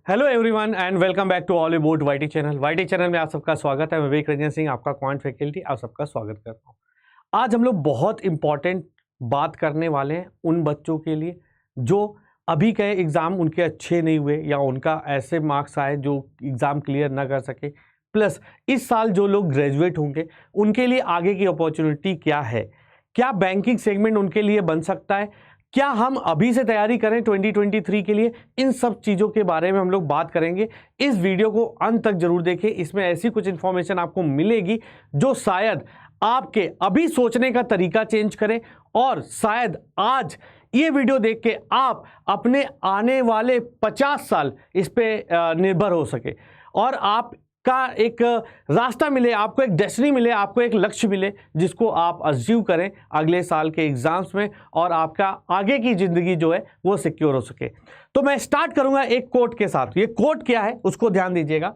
Hello everyone and welcome back to all about YT channel. YT channel में आप सबका स्वागत है। मैं विवेक रंजन सिंह, आपका क्वांट फैकल्टी, आप सबका स्वागत करता हूँ। आज हम लोग बहुत इंपॉर्टेंट बात करने वाले हैं उन बच्चों के लिए जो अभी के एग्ज़ाम उनके अच्छे नहीं हुए या उनका ऐसे मार्क्स आए जो एग्ज़ाम क्लियर ना कर सके, प्लस इस साल जो लोग ग्रेजुएट होंगे उनके लिए आगे की अपॉर्चुनिटी क्या है, क्या बैंकिंग सेगमेंट उनके लिए बन सकता है, क्या हम अभी से तैयारी करें 2023 के लिए। इन सब चीज़ों के बारे में हम लोग बात करेंगे। इस वीडियो को अंत तक जरूर देखें, इसमें ऐसी कुछ इन्फॉर्मेशन आपको मिलेगी जो शायद आपके अभी सोचने का तरीका चेंज करें और शायद आज ये वीडियो देख के आप अपने आने वाले 50 साल इस पे निर्भर हो सके और आप का एक रास्ता मिले, आपको एक डेस्टिनी मिले, आपको एक लक्ष्य मिले जिसको आप अचीव करें अगले साल के एग्जाम्स में और आपका आगे की ज़िंदगी जो है वो सिक्योर हो सके। तो मैं स्टार्ट करूंगा एक कोट के साथ। ये कोट क्या है उसको ध्यान दीजिएगा।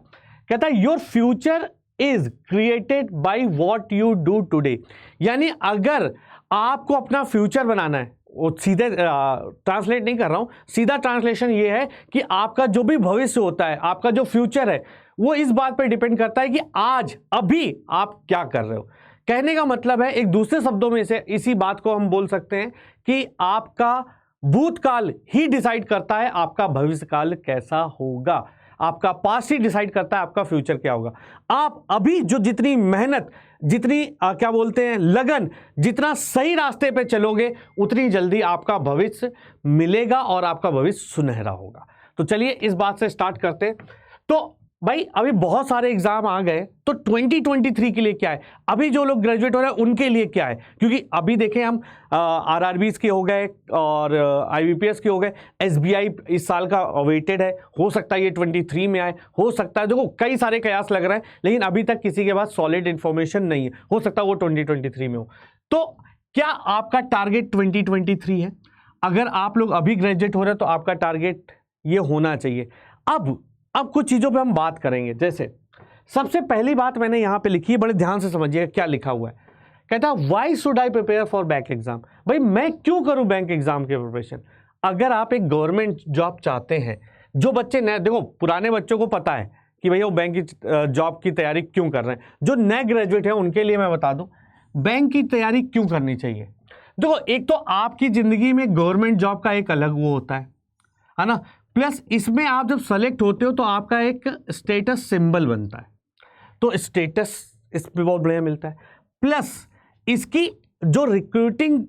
कहता है your future is created by what you do today. यानी अगर आपको अपना फ्यूचर बनाना है, वो सीधे ट्रांसलेट नहीं कर रहा हूं, सीधा ट्रांसलेशन ये है कि आपका जो भी भविष्य होता है, आपका जो फ्यूचर है, वो इस बात पर डिपेंड करता है कि आज अभी आप क्या कर रहे हो। कहने का मतलब है, एक दूसरे शब्दों में से इसी बात को हम बोल सकते हैं कि आपका भूतकाल ही डिसाइड करता है आपका भविष्यकाल कैसा होगा, आपका पास्ट ही डिसाइड करता है आपका फ्यूचर क्या होगा। आप अभी जो जितनी मेहनत, जितनी क्या बोलते हैं लगन, जितना सही रास्ते पे चलोगे उतनी जल्दी आपका भविष्य मिलेगा और आपका भविष्य सुनहरा होगा। तो चलिए इस बात से स्टार्ट करते हैं। तो भाई अभी बहुत सारे एग्जाम आ गए, तो 2023 के लिए क्या है, अभी जो लोग ग्रेजुएट हो रहे हैं उनके लिए क्या है। क्योंकि अभी देखें हम आरआरबीज के हो गए और आईबीपीएस के हो गए, एसबीआई इस साल का अवेटेड है, हो सकता है ये 23 में आए, हो सकता है, देखो कई सारे कयास लग रहे हैं लेकिन अभी तक किसी के पास सॉलिड इन्फॉर्मेशन नहीं है, हो सकता है वो 2023 में हो। तो क्या आपका टारगेट 2023 है? अगर आप लोग अभी ग्रेजुएट हो रहे हैं तो आपका टारगेट ये होना चाहिए। अब कुछ चीज़ों पे हम बात करेंगे। जैसे सबसे पहली बात मैंने यहाँ पे लिखी है, बड़े ध्यान से समझिएगा क्या लिखा हुआ है। कहता है why should I prepare for bank exam. भाई मैं क्यों करूँ बैंक एग्जाम की प्रिपरेशन? अगर आप एक गवर्नमेंट जॉब चाहते हैं, जो बच्चे नए, देखो पुराने बच्चों को पता है कि भैया वो बैंक की जॉब की तैयारी क्यों कर रहे हैं, जो नए ग्रेजुएट हैं उनके लिए मैं बता दूं बैंक की तैयारी क्यों करनी चाहिए। देखो एक तो आपकी ज़िंदगी में गवर्नमेंट जॉब का एक अलग वो होता है ना, प्लस इसमें आप जब सेलेक्ट होते हो तो आपका एक स्टेटस सिंबल बनता है, तो स्टेटस इस पर बहुत बढ़िया मिलता है। प्लस इसकी जो रिक्रूटिंग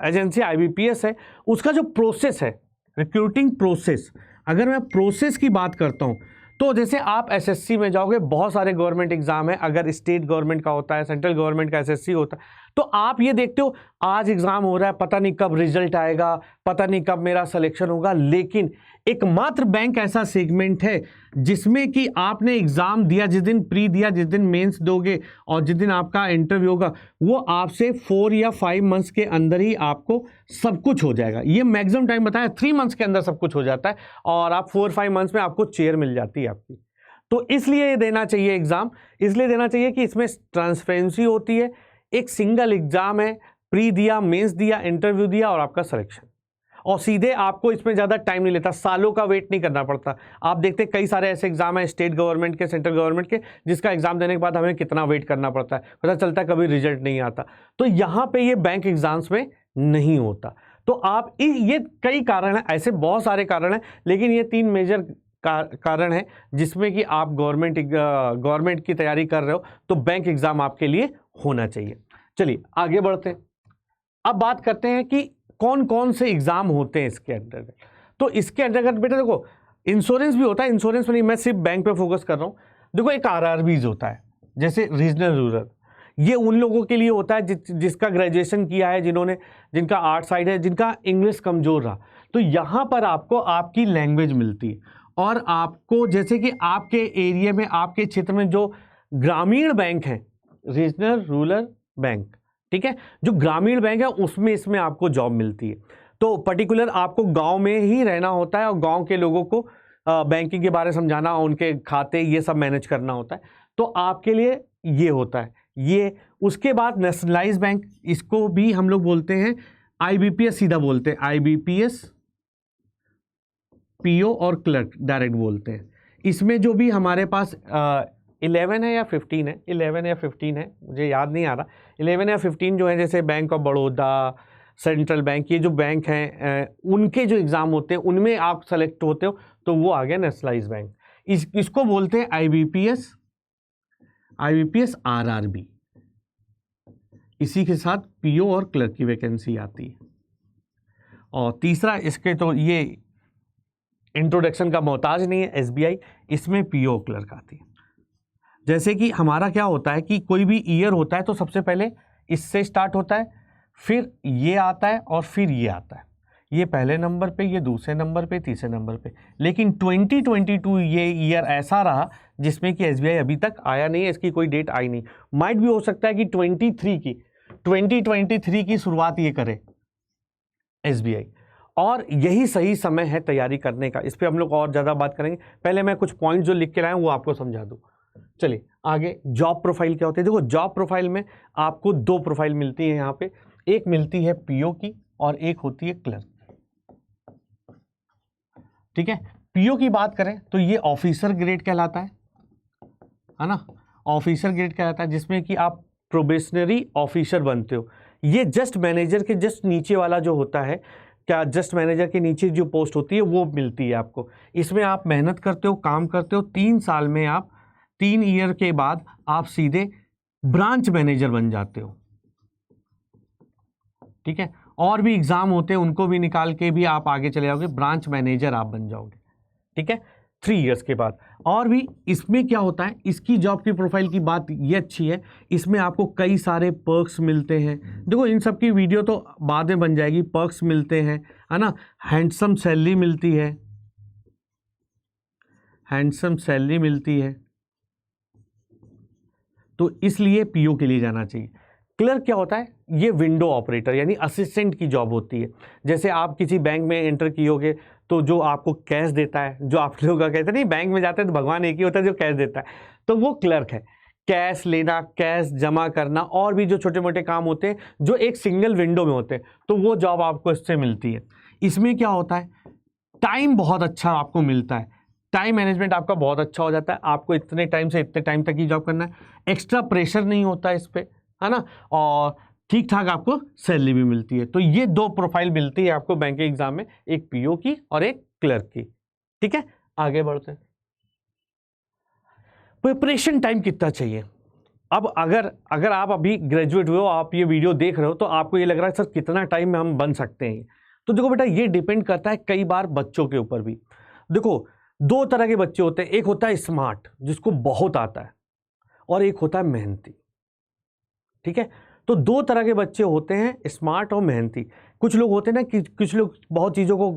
एजेंसी आईबीपीएस है उसका जो प्रोसेस है, रिक्रूटिंग प्रोसेस, अगर मैं प्रोसेस की बात करता हूँ तो जैसे आप एसएससी में जाओगे, बहुत सारे गवर्नमेंट एग्जाम है, अगर स्टेट गवर्नमेंट का होता है, सेंट्रल गवर्नमेंट का एसएससी होता है, तो आप ये देखते हो आज एग्जाम हो रहा है, पता नहीं कब रिजल्ट आएगा, पता नहीं कब मेरा सिलेक्शन होगा। लेकिन एकमात्र बैंक ऐसा सेगमेंट है जिसमें कि आपने एग्जाम दिया, जिस दिन प्री दिया, जिस दिन मेंस दोगे और जिस दिन आपका इंटरव्यू होगा, वो आपसे 4 या 5 मंथ्स के अंदर ही आपको सब कुछ हो जाएगा। ये मैक्सिमम टाइम बताया 3 मंथ्स के अंदर सब कुछ हो जाता है और आप 4-5 मंथ्स में आपको चेयर मिल जाती है आपकी। तो इसलिए ये देना चाहिए एग्जाम, इसलिए देना चाहिए कि इसमें ट्रांसपेरेंसी होती है। एक सिंगल एग्जाम है, प्री दिया, मेंस दिया, इंटरव्यू दिया और आपका सिलेक्शन, और सीधे आपको इसमें ज़्यादा टाइम नहीं लेता, सालों का वेट नहीं करना पड़ता। आप देखते हैं कई सारे ऐसे एग्जाम हैं स्टेट गवर्नमेंट के, सेंट्रल गवर्नमेंट के, जिसका एग्जाम देने के बाद हमें कितना वेट करना पड़ता है, पता चलता है कभी रिजल्ट नहीं आता। तो यहाँ पे ये बैंक एग्जाम्स में नहीं होता। तो आप ये कई कारण हैं, ऐसे बहुत सारे कारण हैं, लेकिन ये 3 मेजर कारण है जिसमें कि आप गवर्नमेंट की तैयारी कर रहे हो तो बैंक एग्जाम आपके लिए होना चाहिए। चलिए आगे बढ़ते हैं। अब बात करते हैं कि कौन कौन से एग्जाम होते हैं इसके अंतर्गत। तो इसके अंतर्गत बेटा देखो इंश्योरेंस भी होता है, इंश्योरेंस में नहीं, मैं सिर्फ बैंक पे फोकस कर रहा हूँ। देखो एक आरआरबीज होता है, जैसे रीजनल रूरल, ये उन लोगों के लिए होता है जिसका ग्रेजुएशन किया है, जिनका आर्ट साइड है, जिनका इंग्लिश कमजोर रहा, तो यहाँ पर आपको आपकी लैंग्वेज मिलती है। और आपको जैसे कि आपके एरिया में, आपके क्षेत्र में जो ग्रामीण बैंक है, रीजनल रूरल बैंक, ठीक है, जो ग्रामीण बैंक है उसमें इसमें आपको जॉब मिलती है। तो पर्टिकुलर आपको गांव में ही रहना होता है और गांव के लोगों को बैंकिंग के बारे में समझाना, उनके खाते ये सब मैनेज करना होता है, तो आपके लिए ये होता है ये। उसके बाद नेशनलाइज बैंक, इसको भी हम लोग बोलते हैं आईबीपीएस, सीधा बोलते हैं आईबीपीएस पीओ और क्लर्क डायरेक्ट बोलते हैं। इसमें जो भी हमारे पास 11 है या 15 है, 11 या 15 है, मुझे याद नहीं आ रहा, 11 या 15 जो है, जैसे bank of Baroda, central bank, ये जो बैंक हैं उनके जो एग्ज़ाम होते हैं उनमें आप सेलेक्ट होते हो, तो वो आ गया नेशनलाइज बैंक। इसको बोलते हैं IBPS, RRB। इसी के साथ पीओ और क्लर्क की वैकेंसी आती है। और तीसरा, इसके तो ये इंट्रोडक्शन का मोहताज नहीं है, SBI, इसमें पीओ क्लर्क आती है। जैसे कि हमारा क्या होता है कि कोई भी ईयर होता है तो सबसे पहले इससे स्टार्ट होता है, फिर ये आता है और फिर ये आता है, ये पहले नंबर पे, ये दूसरे नंबर पे, तीसरे नंबर पे। लेकिन 2022 ये ईयर ऐसा रहा जिसमें कि SBI अभी तक आया नहीं है, इसकी कोई डेट आई नहीं। माइट भी हो सकता है कि 2023 की शुरुआत ये करे SBI, और यही सही समय है तैयारी करने का। इस पर हम लोग और ज़्यादा बात करेंगे, पहले मैं कुछ पॉइंट जो लिख के लाया हूँ वो आपको समझा दूँ। चलिए आगे, जॉब प्रोफाइल क्या होती है। देखो, जॉब प्रोफाइल में आपको 2 प्रोफाइल मिलती है यहाँ पे, एक मिलती है पीओ की और एक होती है क्लर्क। ठीक है, पीओ की बात करें तो ये ऑफिसर ग्रेड कहलाता है ना, ऑफिसर ग्रेड कहलाता है, जिसमें कि आप प्रोबेशनरी ऑफिसर बनते हो। ये जस्ट मैनेजर के जस्ट नीचे वाला जो होता है, क्या जस्ट मैनेजर के नीचे जो पोस्ट होती है वो मिलती है आपको। इसमें आप मेहनत करते हो, काम करते हो, 3 साल में आप 3 ईयर के बाद आप सीधे ब्रांच मैनेजर बन जाते हो। ठीक है, और भी एग्जाम होते हैं, उनको भी निकाल के भी आप आगे चले जाओगे, ब्रांच मैनेजर आप बन जाओगे। ठीक है, 3 इयर्स के बाद। और भी इसमें क्या होता है, इसकी जॉब की प्रोफाइल की बात ये अच्छी है, इसमें आपको कई सारे पर्क्स मिलते हैं। देखो, इन सब की वीडियो तो बाद में बन जाएगी। पर्क्स मिलते हैं, है ना, हैंडसम सैलरी मिलती है, हैंडसम सैलरी मिलती है, तो इसलिए पीओ के लिए जाना चाहिए। क्लर्क क्या होता है, ये विंडो ऑपरेटर यानी असिस्टेंट की जॉब होती है। जैसे आप किसी बैंक में एंटर कियोगे तो जो आपको कैश देता है, जो आप लोग कहते हैं नहीं, बैंक में जाते हैं तो भगवान एक ही होता है जो कैश देता है, तो वो क्लर्क है। कैश लेना, कैश जमा करना, और भी जो छोटे मोटे काम होते हैं जो एक सिंगल विंडो में होते हैं, तो वो जॉब आपको इससे मिलती है। इसमें क्या होता है, टाइम बहुत अच्छा आपको मिलता है, टाइम मैनेजमेंट आपका बहुत अच्छा हो जाता है। आपको इतने टाइम से इतने टाइम तक ही जॉब करना है, एक्स्ट्रा प्रेशर नहीं होता इस पर, है ना, और ठीक ठाक आपको सैलरी भी मिलती है। तो ये 2 प्रोफाइल मिलती है आपको बैंक के एग्जाम में, एक पीओ की और एक क्लर्क की। ठीक है, आगे बढ़ते हैं। प्रिपरेशन टाइम कितना चाहिए। अब अगर आप अभी ग्रेजुएट हुए हो, आप ये वीडियो देख रहे हो, तो आपको ये लग रहा है सर कितना टाइम में हम बन सकते हैं, तो देखो बेटा, ये डिपेंड करता है कई बार बच्चों के ऊपर भी। देखो, 2 तरह के बच्चे होते हैं, एक होता है स्मार्ट जिसको बहुत आता है, और एक होता है मेहनती। ठीक है, तो 2 तरह के बच्चे होते हैं, स्मार्ट और मेहनती। कुछ लोग होते हैं ना कि कुछ लोग बहुत चीज़ों को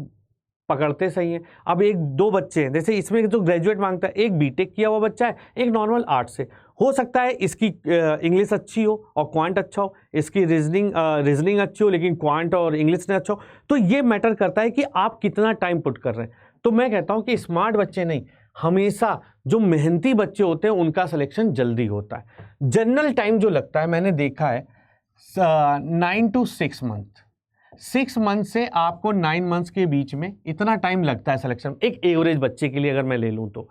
पकड़ते सही हैं। अब 1-2 बच्चे हैं, जैसे इसमें जो ग्रेजुएट मांगता है, एक बीटेक किया हुआ बच्चा है, एक नॉर्मल आर्ट से। हो सकता है इसकी इंग्लिश अच्छी हो और क्वांट अच्छा हो, इसकी रीजनिंग अच्छी हो लेकिन क्वांट और इंग्लिश ने अच्छा हो। तो ये मैटर करता है कि आप कितना टाइम पुट कर रहे हैं। तो मैं कहता हूँ कि स्मार्ट बच्चे नहीं, हमेशा जो मेहनती बच्चे होते हैं उनका सिलेक्शन जल्दी होता है। जनरल टाइम जो लगता है, मैंने देखा है 9 to 6 मंथ, 6 मंथ से आपको 9 मंथ्स के बीच में इतना टाइम लगता है सिलेक्शन, एक एवरेज बच्चे के लिए अगर मैं ले लूँ तो।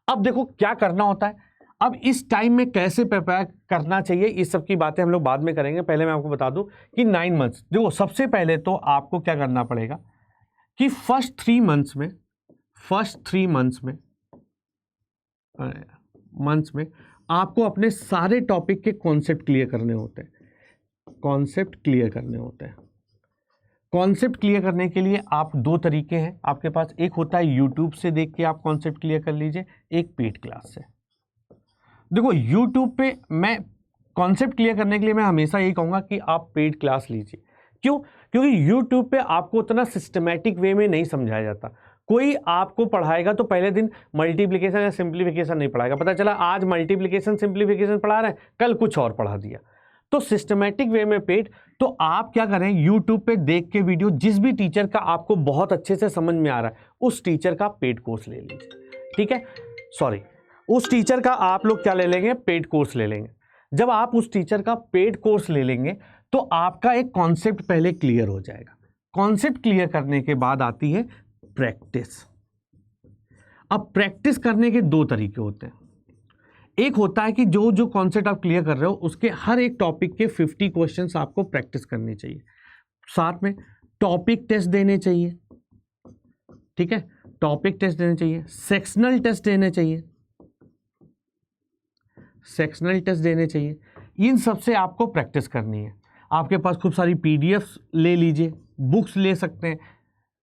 अब देखो क्या करना होता है, अब इस टाइम में कैसे प्रिपेयर करना चाहिए, इस सब की बातें हम लोग बाद में करेंगे। पहले मैं आपको बता दूं कि 9 मंथ्स, देखो सबसे पहले तो आपको क्या करना पड़ेगा कि फर्स्ट 3 मंथ्स में आपको अपने सारे टॉपिक के कॉन्सेप्ट क्लियर करने होते हैं। कॉन्सेप्ट क्लियर करने के लिए आप 2 तरीके हैं आपके पास, एक होता है यूट्यूब से देख के आप कॉन्सेप्ट क्लियर कर लीजिए, एक पेड क्लास से। देखो, यूट्यूब पे मैं कॉन्सेप्ट क्लियर करने के लिए मैं हमेशा यही कहूँगा कि आप पेड क्लास लीजिए। क्यों? क्योंकि यूट्यूब पे आपको उतना सिस्टमैटिक वे में नहीं समझाया जाता। कोई आपको पढ़ाएगा तो पहले दिन मल्टीप्लिकेशन या सिंप्लीफिकेशन नहीं पढ़ाएगा, पता चला आज मल्टीप्लिकेशन सिंप्लीफिकेशन पढ़ा रहे हैं, कल कुछ और पढ़ा दिया। तो सिस्टमैटिक वे में पेड, तो आप क्या करें, यूट्यूब पे देख के वीडियो, जिस भी टीचर का आपको बहुत अच्छे से समझ में आ रहा है उस टीचर का पेड कोर्स ले लीजिए। ठीक है, उस टीचर का आप लोग क्या ले लेंगे, पेड कोर्स ले लेंगे। जब आप उस टीचर का पेड कोर्स ले लेंगे तो आपका एक कॉन्सेप्ट पहले क्लियर हो जाएगा। कॉन्सेप्ट क्लियर करने के बाद आती है प्रैक्टिस। अब प्रैक्टिस करने के दो तरीके होते हैं। एक होता है कि जो जो कॉन्सेप्ट आप क्लियर कर रहे हो उसके हर एक टॉपिक के 50 क्वेश्चंस आपको प्रैक्टिस करनी चाहिए, साथ में टॉपिक टेस्ट देने चाहिए, ठीक है, टॉपिक टेस्ट देने चाहिए, सेक्शनल टेस्ट देने चाहिए, सेक्शनल टेस्ट देने चाहिए। इन सब से आपको प्रैक्टिस करनी है। आपके पास खूब सारी पीडीएफ ले लीजिए, बुक्स ले सकते हैं।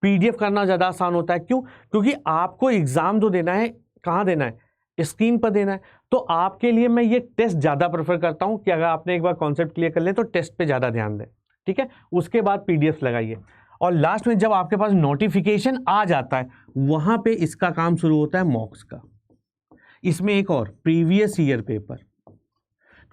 पीडीएफ करना ज़्यादा आसान होता है, क्यों? क्योंकि आपको एग्ज़ाम जो देना है, कहाँ देना है? स्क्रीन पर देना है। तो आपके लिए मैं ये टेस्ट ज़्यादा प्रेफर करता हूँ कि अगर आपने एक बार कॉन्सेप्ट क्लियर कर लिया तो टेस्ट पे ज़्यादा ध्यान दें, ठीक है। उसके बाद पीडीएफ लगाइए और लास्ट में जब आपके पास नोटिफिकेशन आ जाता है वहाँ पे इसका काम शुरू होता है मॉक्स का। इसमें एक और प्रीवियस ईयर पेपर,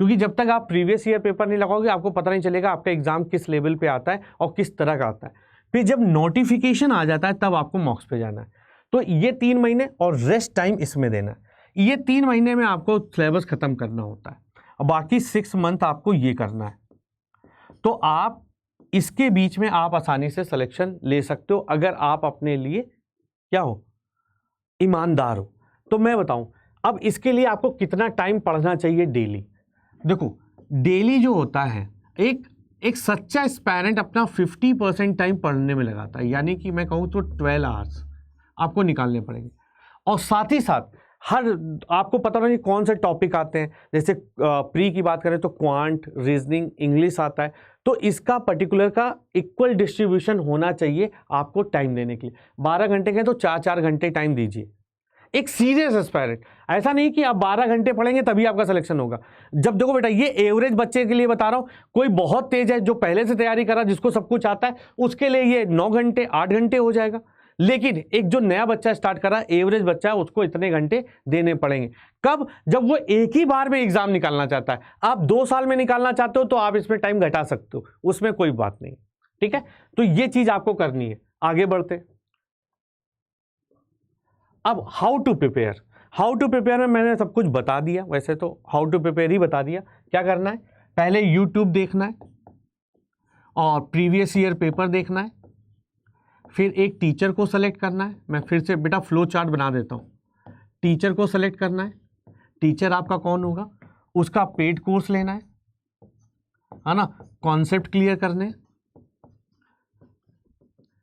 क्योंकि जब तक आप प्रीवियस ईयर पेपर नहीं लगाओगे आपको पता नहीं चलेगा आपका एग्जाम किस लेवल पे आता है और किस तरह का आता है। फिर जब नोटिफिकेशन आ जाता है तब आपको मॉक्स पे जाना है। तो ये 3 महीने और रेस्ट टाइम इसमें देना है। ये 3 महीने में आपको सिलेबस खत्म करना होता है और बाकी 6 मंथ आपको ये करना है। तो आप इसके बीच में आप आसानी से सिलेक्शन ले सकते हो अगर आप अपने लिए क्या हो, ईमानदार हो। तो मैं बताऊं अब इसके लिए आपको कितना टाइम पढ़ना चाहिए डेली। देखो डेली जो होता है एक सच्चा एस्पायरेंट अपना 50% टाइम पढ़ने में लगाता है, यानी कि मैं कहूँ तो 12 आवर्स आपको निकालने पड़ेंगे। और साथ ही साथ हर आपको पता नहीं कौन से टॉपिक आते हैं, जैसे प्री की बात करें तो क्वांट, रीजनिंग, इंग्लिश आता है, तो इसका पर्टिकुलर का इक्वल डिस्ट्रीब्यूशन होना चाहिए आपको टाइम देने के लिए। 12 घंटे के तो 4-4 घंटे टाइम दीजिए। एक सीरियस एस्पायरेंट, ऐसा नहीं कि आप 12 घंटे पढ़ेंगे तभी आपका सिलेक्शन होगा। जब देखो बेटा ये एवरेज बच्चे के लिए बता रहा हूँ, कोई बहुत तेज है जो पहले से तैयारी कर रहा है जिसको सब कुछ आता है उसके लिए ये 9 घंटे 8 घंटे हो जाएगा। लेकिन एक जो नया बच्चा स्टार्ट कर रहा है, एवरेज बच्चा है, उसको इतने घंटे देने पड़ेंगे। कब? जब वो एक ही बार में एग्जाम निकालना चाहता है। आप 2 साल में निकालना चाहते हो तो आप इसमें टाइम घटा सकते हो, उसमें कोई बात नहीं, ठीक है। तो ये चीज आपको करनी है। आगे बढ़ते अब हाउ टू प्रिपेयर में मैंने सब कुछ बता दिया, वैसे तो हाउ टू प्रिपेयर ही बता दिया। क्या करना है? पहले यूट्यूब देखना है और प्रीवियस ईयर पेपर देखना है, फिर एक टीचर को सेलेक्ट करना है। मैं फिर से बेटा फ्लो चार्ट बना देता हूँ। टीचर को सेलेक्ट करना है, टीचर आपका कौन होगा, उसका पेड कोर्स लेना है ना। कॉन्सेप्ट क्लियर करने,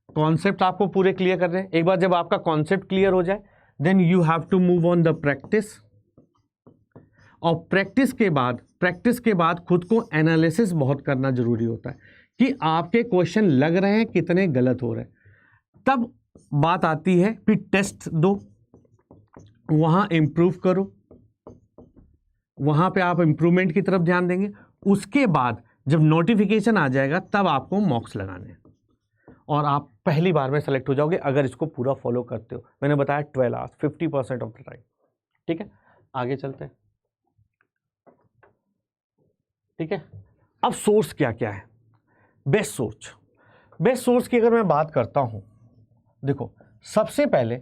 कॉन्सेप्ट आपको पूरे क्लियर करने हैं। एक बार जब आपका कॉन्सेप्ट क्लियर हो जाए then you have to move on the practice. और प्रैक्टिस के बाद खुद को एनालिसिस बहुत करना जरूरी होता है कि आपके क्वेश्चन लग रहे हैं कितने गलत हो रहे हैं। तब बात आती है फिर टेस्ट दो, वहां इंप्रूव करो, वहां पे आप इंप्रूवमेंट की तरफ ध्यान देंगे। उसके बाद जब नोटिफिकेशन आ जाएगा तब आपको मॉक्स लगाने हैं और आप पहली बार में सेलेक्ट हो जाओगे अगर इसको पूरा फॉलो करते हो। मैंने बताया 12 आवर्स 50% ऑफ द टाइम, ठीक है। आगे चलते हैं, ठीक है। अब सोर्स क्या क्या है? बेस्ट सोर्स की अगर मैं बात करता हूं, देखो सबसे पहले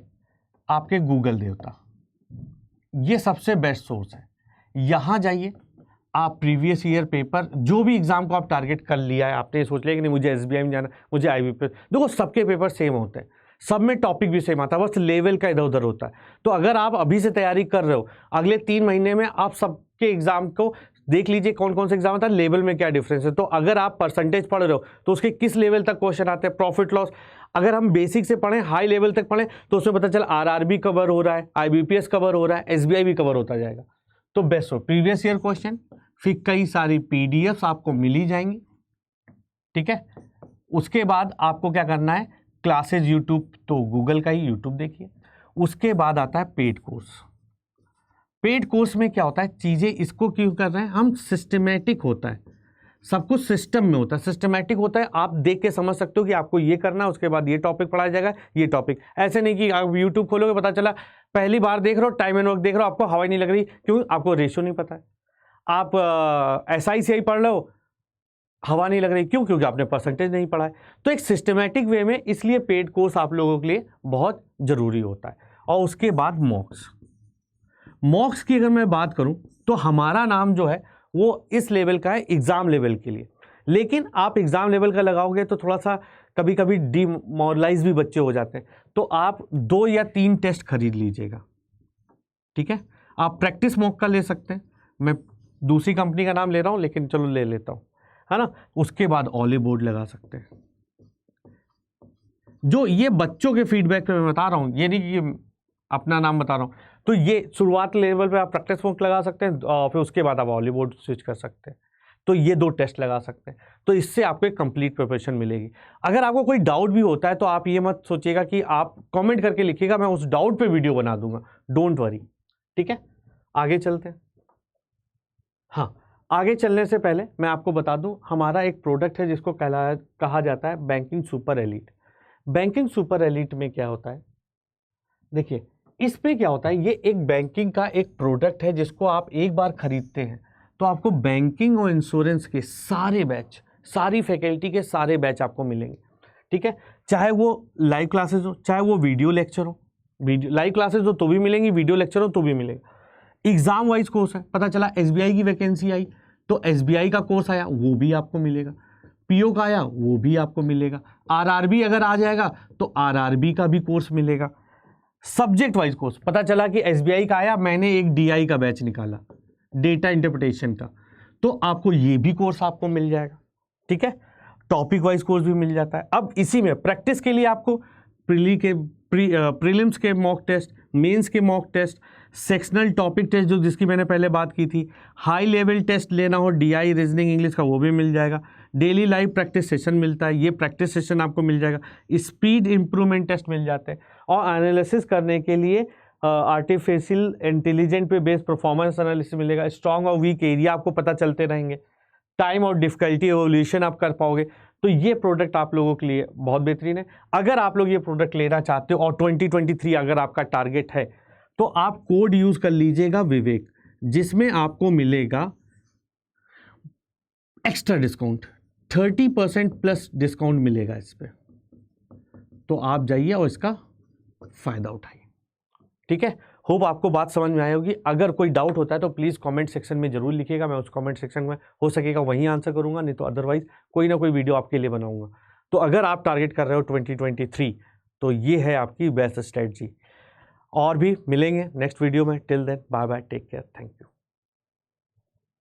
आपके गूगल देवता, ये सबसे बेस्ट सोर्स है। यहां जाइए, आप प्रीवियस ईयर पेपर जो भी एग्जाम को आप टारगेट कर लिया है, आपने सोच लिया कि नहीं मुझे एसबीआई में जाना, मुझे आईबीपीएस, देखो सबके पेपर सेम होते हैं, सब में टॉपिक भी सेम आता है, बस लेवल का इधर उधर होता है। तो अगर आप अभी से तैयारी कर रहे हो, अगले 3 महीने में आप सबके एग्जाम को देख लीजिए कौन कौन से एग्जाम आता है, लेवल में क्या डिफरेंस है। तो अगर आप परसेंटेज पढ़ रहे हो तो उसके किस लेवल तक क्वेश्चन आते हैं, प्रॉफिट लॉस, अगर हम बेसिक से पढ़ें, हाई लेवल तक पढ़ें, तो उसमें पता चला आरआरबी कवर हो रहा है, आईबीपीएस कवर हो रहा है, एसबीआई भी कवर होता जाएगा। तो बेस्ट हो प्रीवियस ईयर क्वेश्चन, फिर कई सारी पीडीएफ आपको मिली जाएंगी, ठीक है। उसके बाद आपको क्या करना है, क्लासेज यूट्यूब, तो गूगल का ही यूट्यूब देखिए। उसके बाद आता है पेड कोर्स। पेड कोर्स में क्या होता है, चीज़ें इसको क्यों कर रहे हैं हम, सिस्टमेटिक होता है, सब कुछ सिस्टम में होता है, सिस्टमेटिक होता है। आप देख के समझ सकते हो कि आपको ये करना है, उसके बाद ये टॉपिक पढ़ाया जाएगा, ये टॉपिक। ऐसे नहीं कि आप यूट्यूब खोलोगे पता चला पहली बार देख रहे हो, टाइम एंड वर्क देख रहे हो, आपको हवा नहीं लग रही, क्योंकि आपको रेशियो नहीं पता है। आप SICI पढ़ लो, हवा नहीं लग रही, क्यों? क्योंकि आपने परसेंटेज नहीं पढ़ा है। तो एक सिस्टमेटिक वे में, इसलिए पेड कोर्स आप लोगों के लिए बहुत ज़रूरी होता है। और उसके बाद मॉक्स की अगर मैं बात करूं तो हमारा नाम जो है वो इस लेवल का है, एग्ज़ाम लेवल के लिए। लेकिन आप एग्ज़ाम लेवल का लगाओगे तो थोड़ा सा कभी कभी डिमोरलाइज भी बच्चे हो जाते हैं, तो आप 2 या 3 टेस्ट खरीद लीजिएगा, ठीक है। आप प्रैक्टिस मॉक का ले सकते हैं, मैं दूसरी कंपनी का नाम ले रहा हूँ लेकिन चलो ले लेता हूँ, है ना। उसके बाद ऑली बोर्ड लगा सकते हैं। जो ये बच्चों के फीडबैक पे मैं बता रहा हूँ, ये नहीं कि अपना नाम बता रहा हूँ। तो ये शुरुआत लेवल पे आप प्रैक्टिस मॉक लगा सकते हैं, फिर उसके बाद आप ऑली बोर्ड स्विच कर सकते हैं। तो ये 2 टेस्ट लगा सकते हैं, तो इससे आपको एक कंप्लीट प्रिपरेशन मिलेगी। अगर आपको कोई डाउट भी होता है तो आप ये मत सोचिएगा कि आप कमेंट करके लिखिएगा, मैं उस डाउट पे वीडियो बना दूंगा, डोंट वरी, ठीक है। आगे चलते हैं। हाँ, आगे चलने से पहले मैं आपको बता दूं, हमारा एक प्रोडक्ट है जिसको कहा जाता है banking super elite. Banking super elite में क्या होता है, देखिए इसमें क्या होता है, ये एक बैंकिंग का एक प्रोडक्ट है जिसको आप एक बार खरीदते हैं तो आपको बैंकिंग और इंश्योरेंस के सारे बैच, सारी फैकल्टी के सारे बैच आपको मिलेंगे, ठीक है। चाहे वो लाइव क्लासेस हो, चाहे वो वीडियो लेक्चर हो, लाइव क्लासेस हो तो भी मिलेंगी, वीडियो लेक्चर हो तो भी मिलेगा। एग्जाम वाइज कोर्स है, पता चला एसबीआई की वैकेंसी आई तो एसबीआई का कोर्स आया वो भी आपको मिलेगा, पीओ का आया वो भी आपको मिलेगा, आरआरबी अगर आ जाएगा तो आरआरबी का भी कोर्स मिलेगा। सब्जेक्ट वाइज कोर्स, पता चला कि एसबीआई का आया, मैंने एक डीआई का बैच निकाला, डेटा इंटरप्रिटेशन का, तो आपको ये भी कोर्स आपको मिल जाएगा, ठीक है। टॉपिक वाइज कोर्स भी मिल जाता है। अब इसी में प्रैक्टिस के लिए आपको प्रीलिम्स के मॉक टेस्ट, मेंस के mock test, sectional topic test जो जिसकी मैंने पहले बात की थी, हाई लेवल टेस्ट लेना हो डीआई रीजनिंग इंग्लिश का वो भी मिल जाएगा, डेली लाइव प्रैक्टिस सेशन मिलता है, ये प्रैक्टिस सेशन आपको मिल जाएगा, स्पीड इंप्रूवमेंट टेस्ट मिल जाते हैं, और एनालिसिस करने के लिए आर्टिफिशियल इंटेलिजेंट पे बेस्ड परफॉर्मेंस एनालिसिस मिलेगा। स्ट्रॉन्ग और वीक एरिया आपको पता चलते रहेंगे, टाइम और डिफिकल्टी एवोल्यूशन आप कर पाओगे। तो ये प्रोडक्ट आप लोगों के लिए बहुत बेहतरीन है। अगर आप लोग ये प्रोडक्ट लेना चाहते हो और 2023 अगर आपका टारगेट है तो आप कोड यूज कर लीजिएगा विवेक, जिसमें आपको मिलेगा एक्स्ट्रा डिस्काउंट, 30% प्लस डिस्काउंट मिलेगा इस पे। तो आप जाइए और इसका फायदा उठाइए, ठीक है। होप आपको बात समझ में आई होगी। अगर कोई डाउट होता है तो प्लीज़ कमेंट सेक्शन में जरूर लिखिएगा, मैं उस कमेंट सेक्शन में हो सकेगा वहीं आंसर करूंगा, नहीं तो अदरवाइज कोई ना कोई वीडियो आपके लिए बनाऊंगा। तो अगर आप टारगेट कर रहे हो 2023 तो ये है आपकी बेस्ट स्ट्रेटजी। और भी मिलेंगे नेक्स्ट वीडियो में, till then bye bye, take care, thank you.